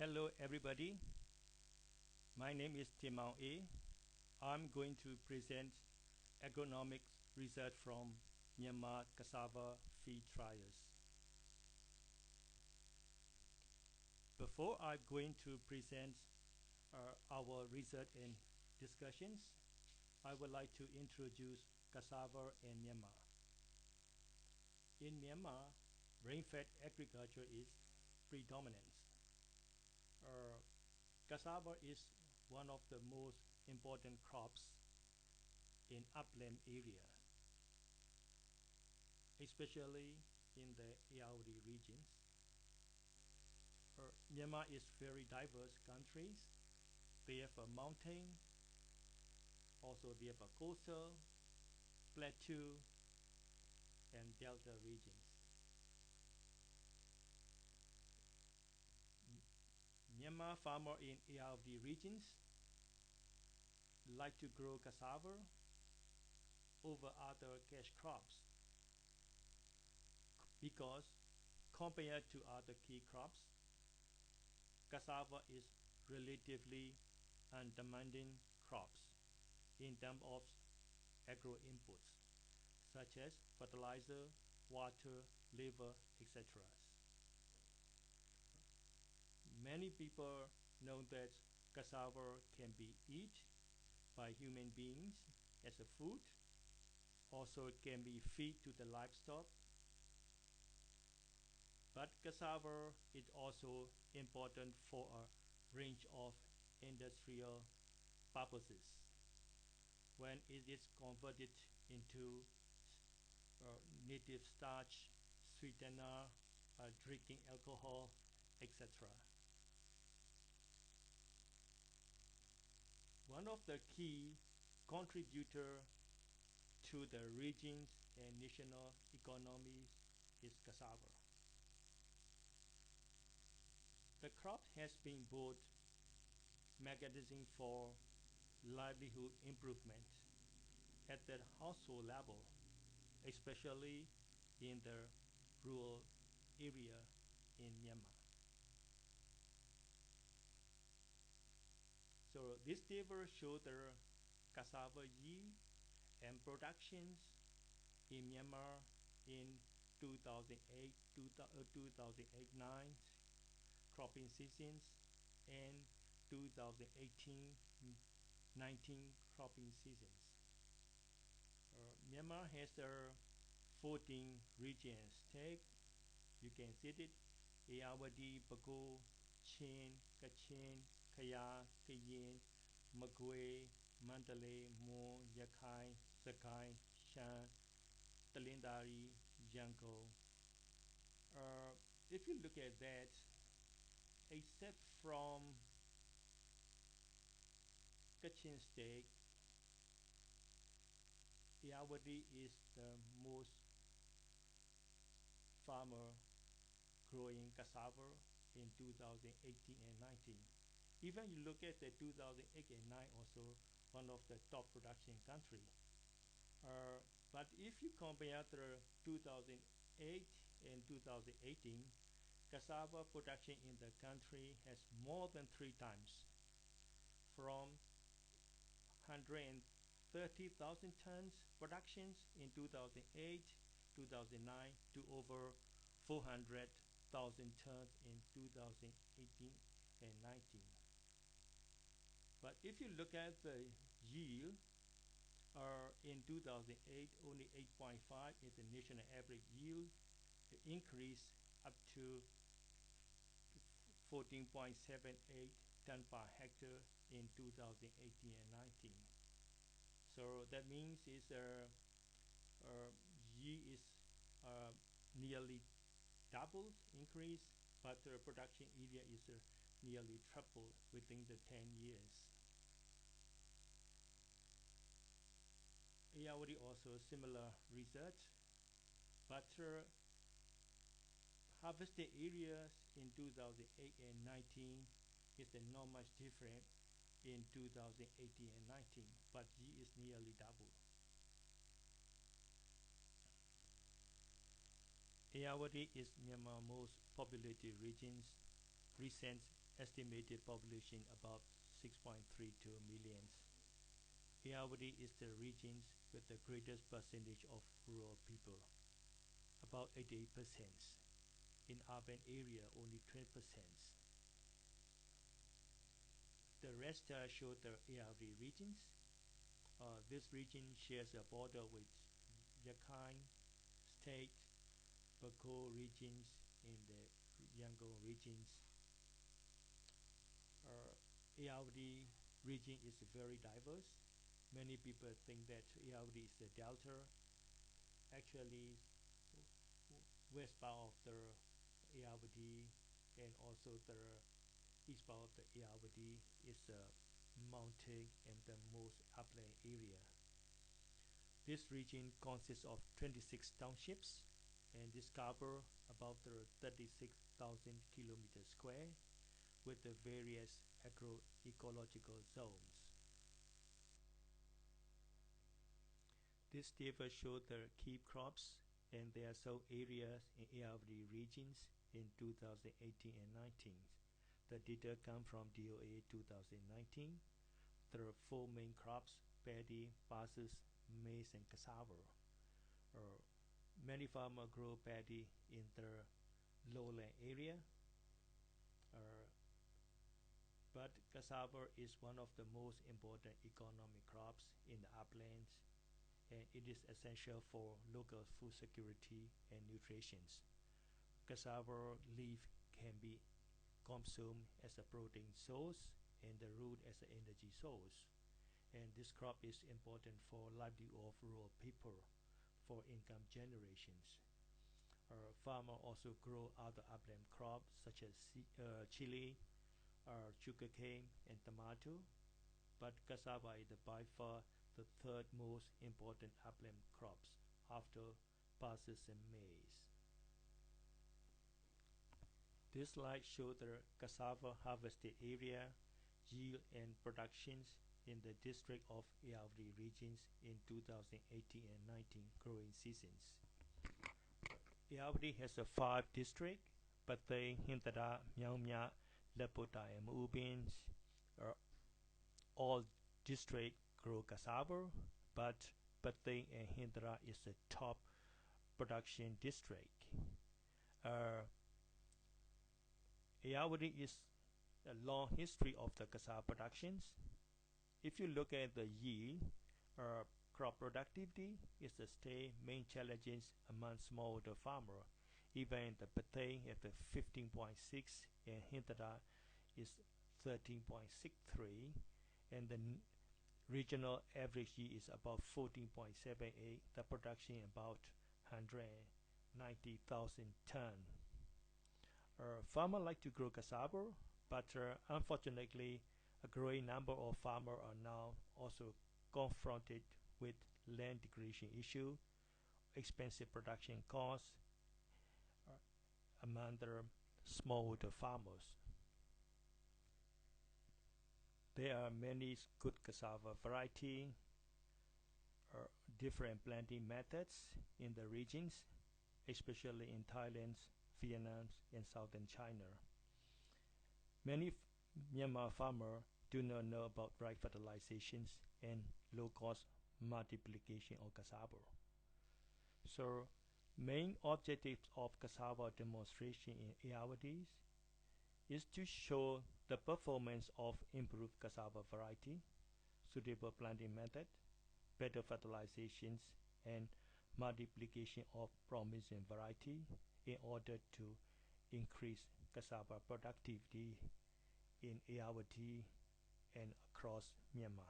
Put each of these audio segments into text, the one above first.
Hello everybody, my name is Timao A. I'm going to present agronomic research from Myanmar Cassava Trials. Before I'm going to present our research and discussions, I would like to introduce cassava in Myanmar. In Myanmar, rain-fed agriculture is predominant. Uh, Cassava is one of the most important crops in upland area, especially in the Ayeyarwady regions. Myanmar is very diverse country. They have a mountain, also they have a coastal, plateau, and delta regions. Myanmar farmer in Ayeyarwady regions like to grow cassava over other cash crops because compared to other key crops, cassava is relatively undemanding crops in terms of agro inputs such as fertilizer, water, labor, etc. Many people know that cassava can be eaten by human beings as a food. Also, it can be feed to the livestock. But cassava is also important for a range of industrial purposes. When it is converted into native starch, sweetener, drinking alcohol, etc. One of the key contributors to the region's and national economies is cassava. The crop has been both mechanism for livelihood improvement at the household level, especially in the rural area in Myanmar. So this table shows the cassava yield and productions in Myanmar in 2008, 2008-9 cropping seasons and 2018-19 cropping seasons. Myanmar has 14 regions take. You can see it: Ayeyarwady, Bago, Chin, Kachin, Kaya, Kayin, Magwe, Mandalay, Mon, Yakai, Sakai, Shan, Talindari, Yangon. If you look at that, except from Kachin state, Ayeyarwady is the most farmer growing cassava in 2018 and 19. Even you look at the 2008 and 9 also one of the top production country. But if you compare the 2008 and 2018, cassava production in the country has more than 3 times, from 130,000 tons productions in 2008, 2009 to over 400,000 tons in 2018 and 19. But if you look at the yield, in 2008 only 8.5 is the national average yield. It increased up to 14.78 ton per hectare in 2018 and 19. So that means is yield is nearly double increase, but the production area is nearly triple within the 10 years. Ayeyarwady also similar research, but harvested areas in 2008 and 19 is not much different in 2018 and 19, but yield is nearly double. Ayeyarwady is Myanmar's most populated regions. Recent estimated population about 6.32 million. Ayeyarwady is the region with the greatest percentage of rural people, about 88%. In urban area, only 20%. The rest show the Ayeyarwady regions. This region shares a border with Rakhine State, Bakool regions, and the Yangon regions. Ayeyarwady region is very diverse. Many people think that Ayeyarwady is the delta. Actually, west part of the Ayeyarwady and also the east part of the Ayeyarwady is a mountain and the most upland area. This region consists of 26 townships and this covers about 36,000 kilometers square with the various agroecological zones. This table shows the key crops and their sold areas in Ayeyarwady regions in 2018 and 19. The data come from DOA 2019. There are four main crops: paddy, pulses, maize, and cassava. Many farmers grow paddy in their lowland area, but cassava is one of the most important economic crops in the uplands, and it is essential for local food security and nutrition. Cassava leaf can be consumed as a protein source and the root as an energy source. And this crop is important for livelihood of rural people for income generations. Farmers also grow other upland crops such as chili, sugarcane, and tomato, but cassava is by far the third most important upland crops after pulses and maize. This slide shows the cassava harvested area, yield, and productions in the district of Ayeyarwady regions in 2018 and 19 growing seasons. Ayeyarwady has a 5 districts: Patay, Hintara, Myanmar, Lepota, and Ubin. All districts grow cassava, but Patay and Hintara is the top production district. Ayeyarwady is a long history of the cassava productions. If you look at the yield, crop productivity is the state main challenges among smallholder farmers. Even the Patay at the 15.6 and Hintara is 13.63, and the regional average yield is about 14.78. The production about 190,000 tons. Farmers like to grow cassava, but unfortunately, a growing number of farmers are now also confronted with land degradation issue, expensive production costs among the smallholder farmers. There are many good cassava variety, different planting methods in the regions, especially in Thailand, Vietnam, and southern China. Many Myanmar farmers do not know about right fertilizations and low-cost multiplication of cassava. So, main objectives of cassava demonstration in Ayeyarwady is to show the performance of improved cassava variety, suitable planting method, better fertilizations, and multiplication of promising variety in order to increase cassava productivity in Ayeyarwady and across Myanmar.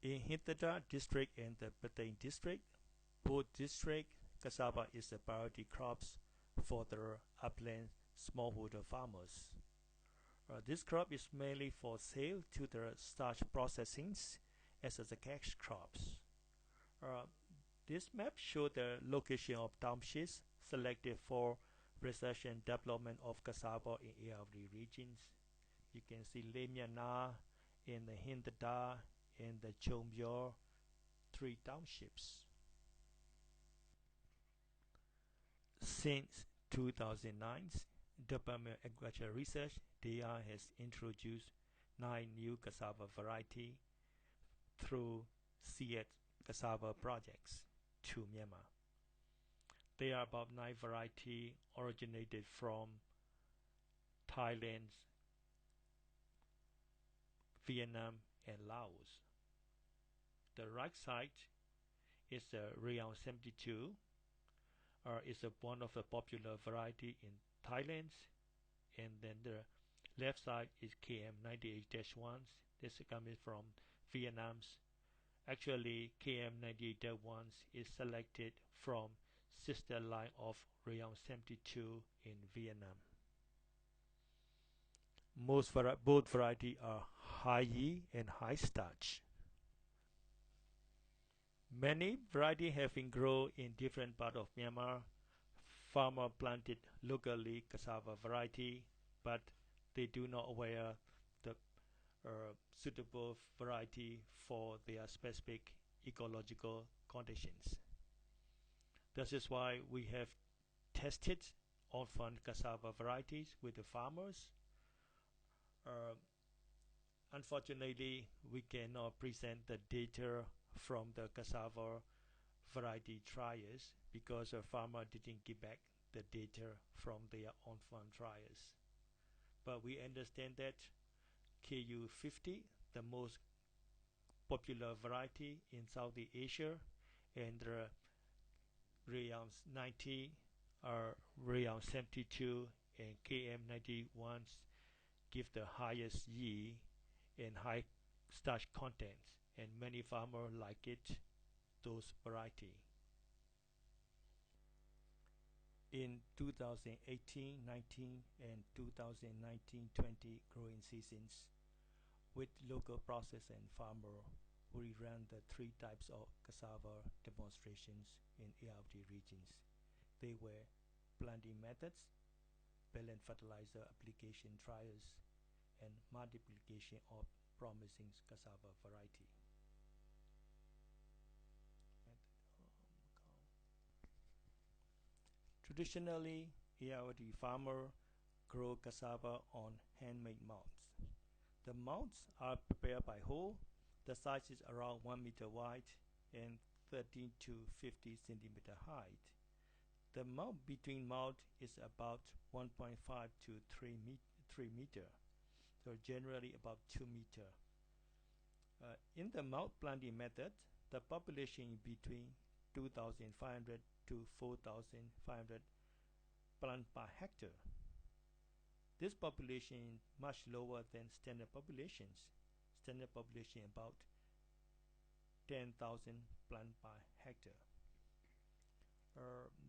In Hintara district and the Patay district, both districts, cassava is the priority crops for the upland smallholder farmers. This crop is mainly for sale to the starch processing as the cash crops. This map shows the location of townships selected for research and development of cassava in Ayeyarwady regions. You can see Lemyana in the Hintara and the Chomyor, 3 townships. Since 2009, Department of Agriculture Research (DI) has introduced 9 new cassava varieties through seed cassava projects to Myanmar. There are about 9 varieties originated from Thailand, Vietnam, and Laos. The right side is the Rayon 72, is one of the popular variety in Thailand, and then the left side is KM98-1. This is coming from Vietnam. Actually, KM98-1 is selected from sister line of Rayon 72 in Vietnam. Both varieties are high yield and high starch. Many varieties have been grown in different parts of Myanmar. Farmers planted locally cassava variety, but they do not aware the suitable variety for their specific ecological conditions. This is why we have tested orphan cassava varieties with the farmers. Unfortunately, we cannot present the data from the cassava variety trials because the farmer didn't give back the data from their orphan trials. But we understand that KU50, the most popular variety in Southeast Asia, and the Rayon 90 or Rayon 72 and KM91 give the highest yield and high starch content, and many farmers like those variety. In 2018-19 and 2019-20 growing seasons, with local processors and farmers, we ran the 3 types of cassava demonstrations in Ayeyarwady regions. They were planting methods, balanced fertilizer application trials, and multiplication of promising cassava variety. Traditionally, Ayeyarwady farmers grow cassava on handmade mounds. The mounds are prepared by hoe. The size is around 1 meter wide and 13 to 50 centimeter height. The mound between mound is about 1.5 to 3 meter, so generally about 2 meter. In the mound planting method, the population between 2,500 to 4,500 plant per hectare. This population is much lower than standard populations. Standard population about 10,000 plant per hectare.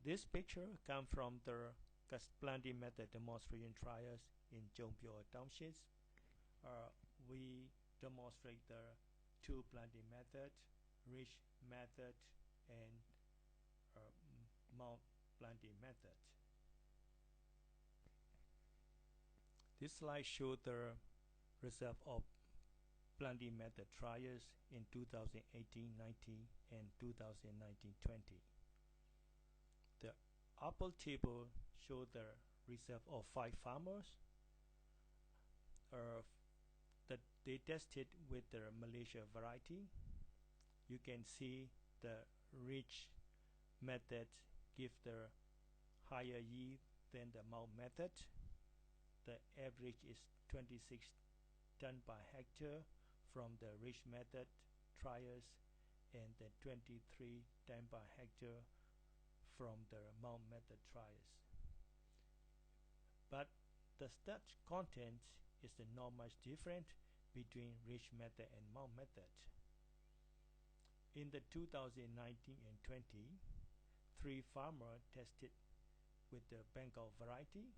This picture comes from the planting method demonstration trials in Jomphyo townships. We demonstrate the 2 planting method, ridge method, and mound planting method. This slide shows the result of planting method trials in 2018-19 and 2019-20. The upper table shows the result of 5 farmers that they tested with the Malaysia variety. You can see the ridge method give the higher yield than the mound method. The average is 26 tons per hectare from the ridge method trials and the 23 tons per hectare from the mound method trials. But the starch content is not much different between ridge method and mound method. In the 2019 and 20, 3 farmers tested with the Bengal variety,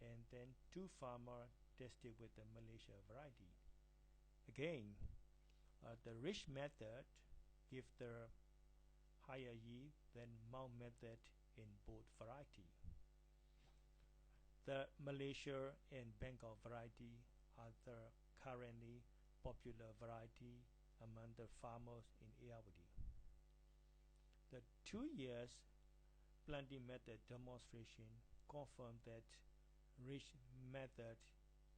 and then 2 farmers tested with the Malaysia variety. Again, the ridge method gives the higher yield than mound method in both variety. The Malaysia and Bengal variety are the currently popular variety among the farmers in Ayeyarwady. The 2 years planting method demonstration confirmed that ridge method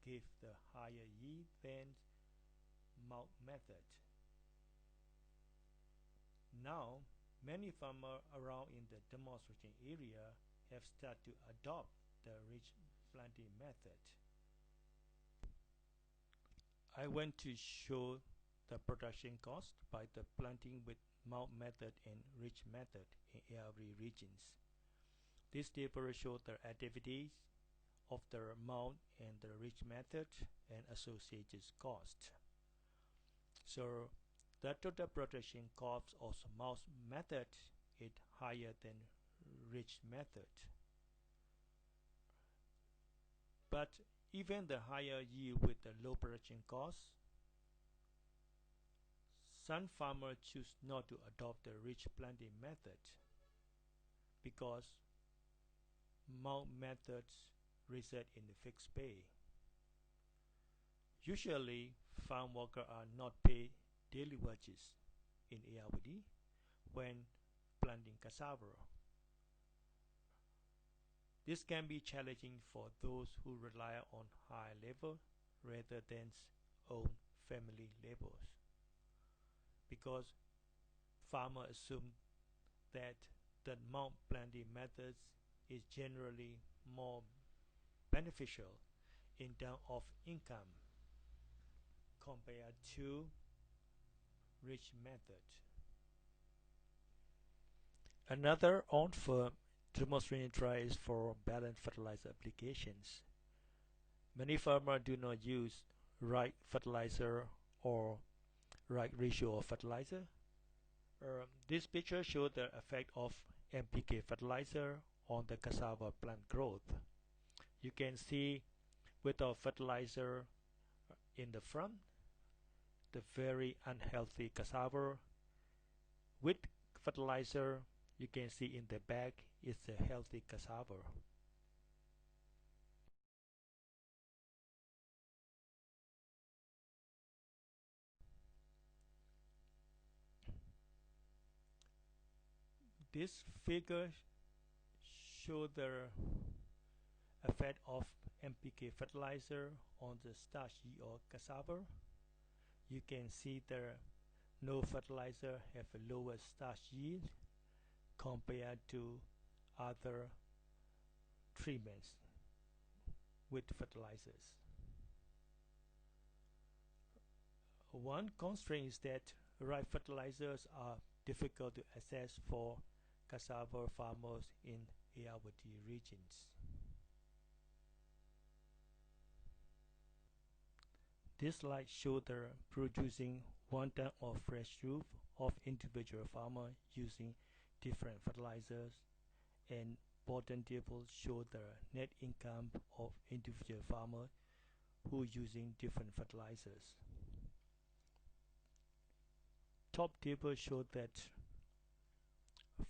gave the higher yield than mound method. Now, many farmers around in the demonstration area have started to adopt the ridge planting method. I want to show the production cost by the planting with mound method and ridge method in Ayeyarwady regions. This table shows the activities of the mound and the ridge method and associated cost. So the total production cost of mound method is higher than ridge method. But even the higher yield with the low production cost, some farmers choose not to adopt the ridge planting method because mound methods result in fixed pay. Usually, farm workers are not paid daily wages in Ayeyarwady when planting cassava. This can be challenging for those who rely on high labor rather than own family labors, because farmers assume that the mound planting methods is generally more beneficial in terms of income compared to ridge method. Another on-farm demonstration trial is for balanced fertilizer applications. Many farmers do not use right fertilizer or right ratio of fertilizer. This picture shows the effect of NPK fertilizer on the cassava plant growth. You can see without fertilizer in the front, the very unhealthy cassava. With fertilizer, you can see in the back is a healthy cassava. This figure shows the effect of NPK fertilizer on the starch yield of cassava. You can see the no fertilizer have a lower starch yield compared to other treatments with fertilizers. One constraint is that right fertilizers are difficult to access for cassava farmers in Ayeyarwady regions. This slide shows the producing 1 ton of fresh fruit of individual farmers using different fertilizers, and bottom table show the net income of individual farmers who using different fertilizers. Top table shows that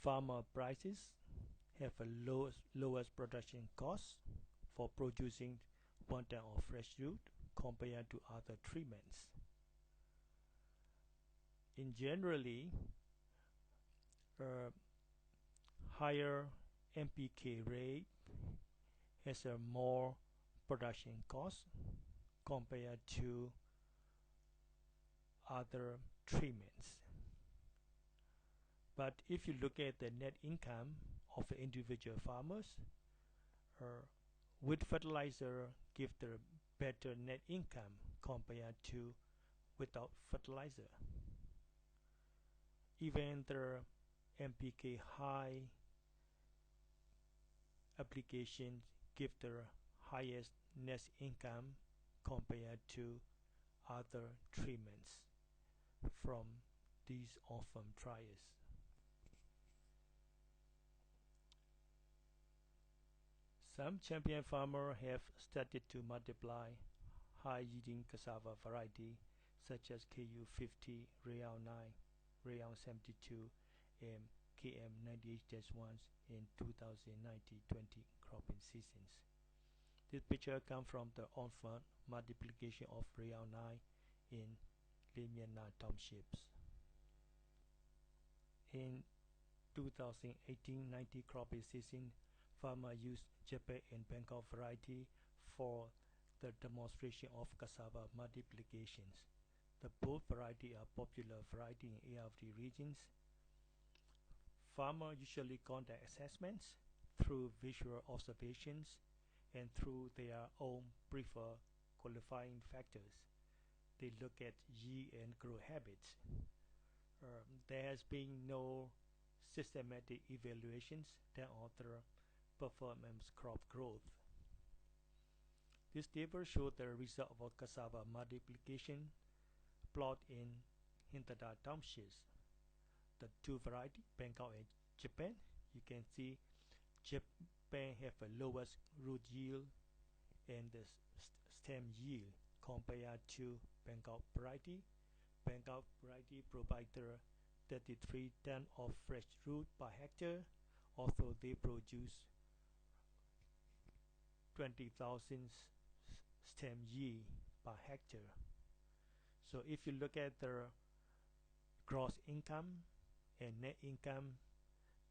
farmer prices have a lowest production cost for producing 1 ton of fresh fruit compared to other treatments. In generally, higher NPK rate has a more production cost compared to other treatments. But if you look at the net income of the individual farmers, with fertilizer give the better net income compared to without fertilizer. Even the NPK high application give the highest net income compared to other treatments from these on-farm trials. Some champion farmers have started to multiply high-yielding cassava variety such as KU50, Real 9, Real 72, and KM98-1 in 2019-20 cropping seasons. This picture comes from the on-farm multiplication of Real 9 in Myanmar townships. In 2018-19 cropping season, farmers used Japan and Bangkok variety for the demonstration of cassava multiplications. The both varieties are popular variety in Ayeyarwady regions. Farmers usually conduct assessments through visual observations and through their own preferred qualifying factors. They look at yield and growth habits. There has been no systematic evaluations that alter performance crop growth. This table shows the result of cassava multiplication plot in Hintada townships. The two varieties, Bangkok and Japan, you can see Japan have a lowest root yield and the stem yield compared to Bangkok variety. Bangkok variety provides 33 tons of fresh root per hectare, although they produce 20,000 stem yield per hectare. So if you look at the gross income and net income,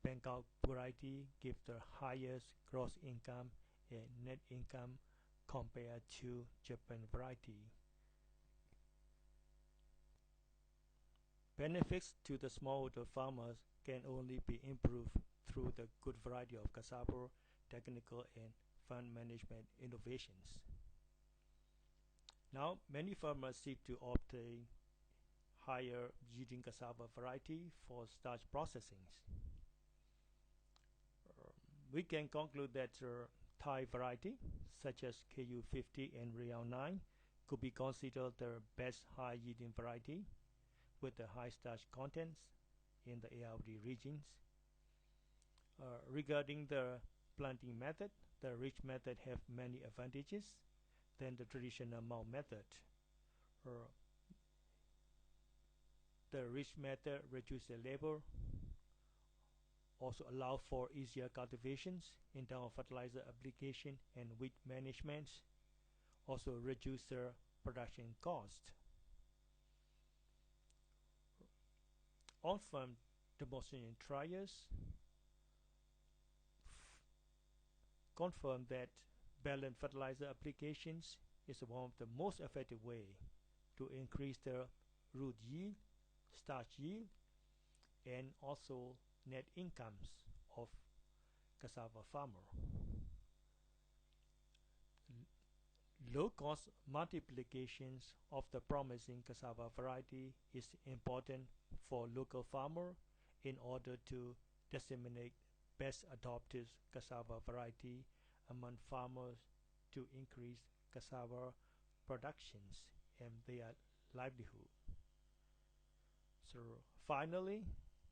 Bangkok variety gives the highest gross income and net income compared to Japan variety. Benefits to the smallholder farmers can only be improved through the good variety of cassava, technical and fund management innovations. Now, many farmers seek to obtain higher yielding cassava variety for starch processing. We can conclude that Thai variety, such as KU50 and Real 9, could be considered the best high yielding variety with the high starch contents in the Ayeyarwady regions. Regarding the planting method, the ridge method have many advantages than the traditional mound method. The ridge method reduces the labor, also allow for easier cultivations in terms of fertilizer application and weed management, also reduce the production cost. On-farm demonstration trials confirm that balanced fertilizer applications is one of the most effective way to increase the root yield, starch yield, and also net incomes of cassava farmer. Low-cost multiplications of the promising cassava variety is important for local farmer in order to disseminate best adopted cassava variety among farmers to increase cassava productions and their livelihood. So finally,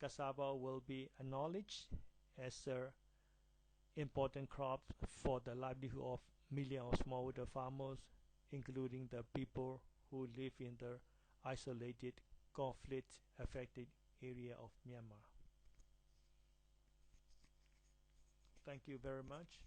cassava will be acknowledged as an important crop for the livelihood of millions of smallholder farmers, including the people who live in the isolated, conflict-affected area of Myanmar. Thank you very much.